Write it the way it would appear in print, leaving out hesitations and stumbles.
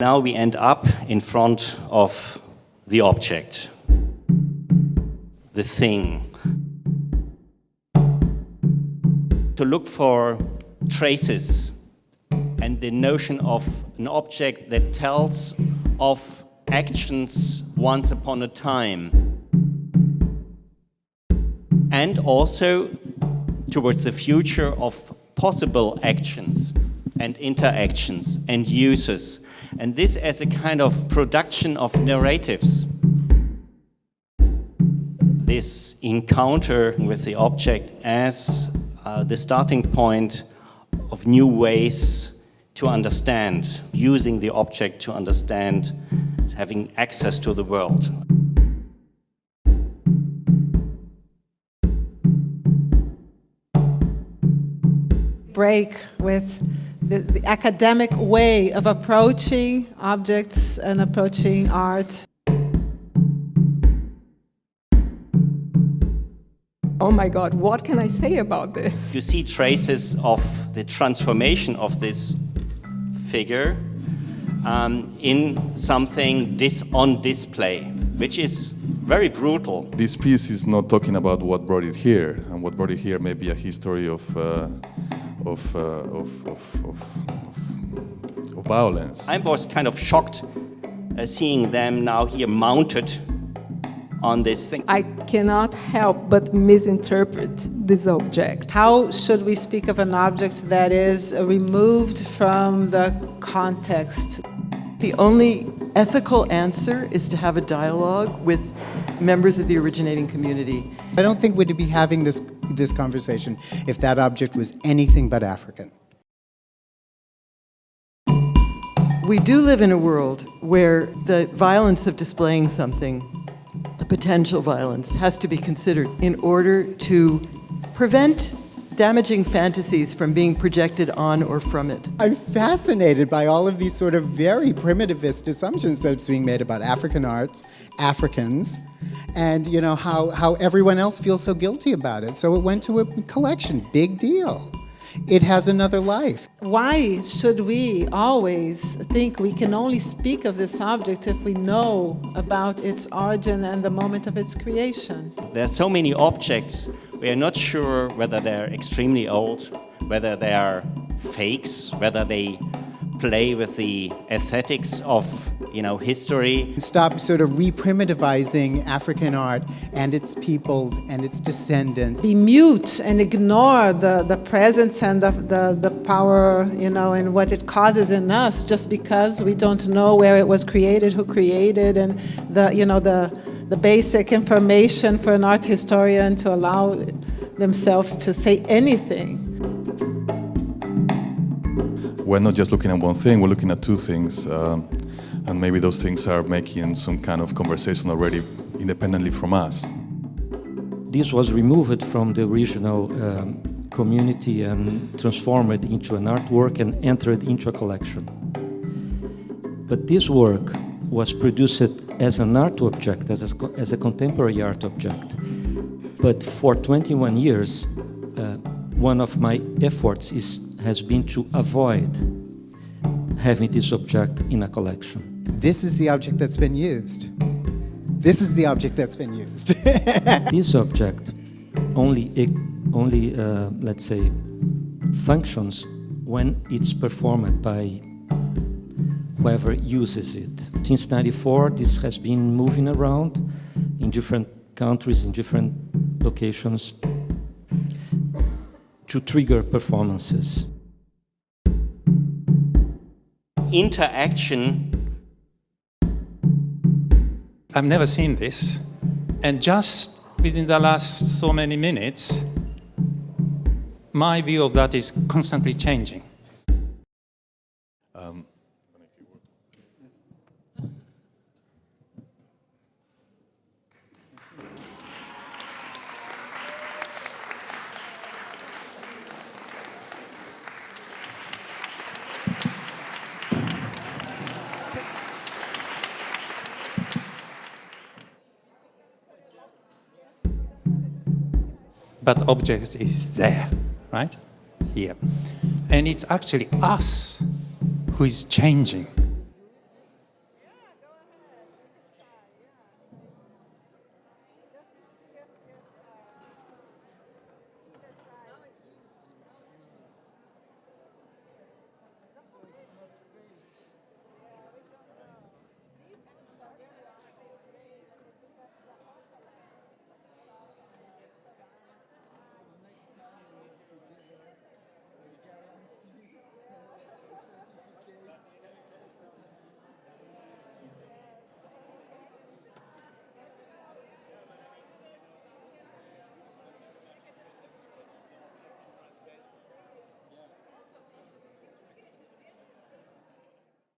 Now we end up in front of the object, the thing. To look for traces and the notion of an object that tells of actions once upon a time. And also towards the future of possible actions and interactions and uses. And this as a kind of production of narratives. This encounter with the object as the starting point of new ways to understand, using the object to understand, having access to the world. Break with the academic way of approaching objects and approaching art. Oh my God, what can I say about this? You see traces of the transformation of this figure in something on display, which is very brutal. This piece is not talking about what brought it here, and what brought it here may be a history of violence. I was kind of shocked seeing them now here mounted on this thing. I cannot help but misinterpret this object. How should we speak of an object that is removed from the context? The only ethical answer is to have a dialogue with members of the originating community. I don't think we'd be having this conversation if that object was anything but African. We do live in a world where the violence of displaying something, the potential violence, has to be considered in order to prevent damaging fantasies from being projected on or from it. I'm fascinated by all of these sort of very primitivist assumptions that's being made about African arts, Africans, and you know how everyone else feels so guilty about it. So it went to a collection, big deal. It has another life. Why should we always think we can only speak of this object if we know about its origin and the moment of its creation? There are so many objects, we are not sure whether they're extremely old, whether they are fakes, whether they play with the aesthetics of, history. Stop sort of re-primitivizing African art and its peoples and its descendants. Be mute and ignore the presence and the power, and what it causes in us just because we don't know where it was created, who created, and the basic information for an art historian to allow themselves to say anything. We're not just looking at one thing, we're looking at two things. And maybe those things are making some kind of conversation already independently from us. This was removed from the original community and transformed into an artwork and entered into a collection. But this work was produced as an art object, as a contemporary art object. But for 21 years, one of my efforts has been to avoid having this object in a collection. This is the object that's been used. This is the object that's been used. This object only, let's say, functions when it's performed by whoever uses it. Since '94, this has been moving around in different countries, in different locations, to trigger performances. Interaction. I've never seen this, and just within the last so many minutes, my view of that is constantly changing. But objects is there, right? Here. And it's actually us who is changing.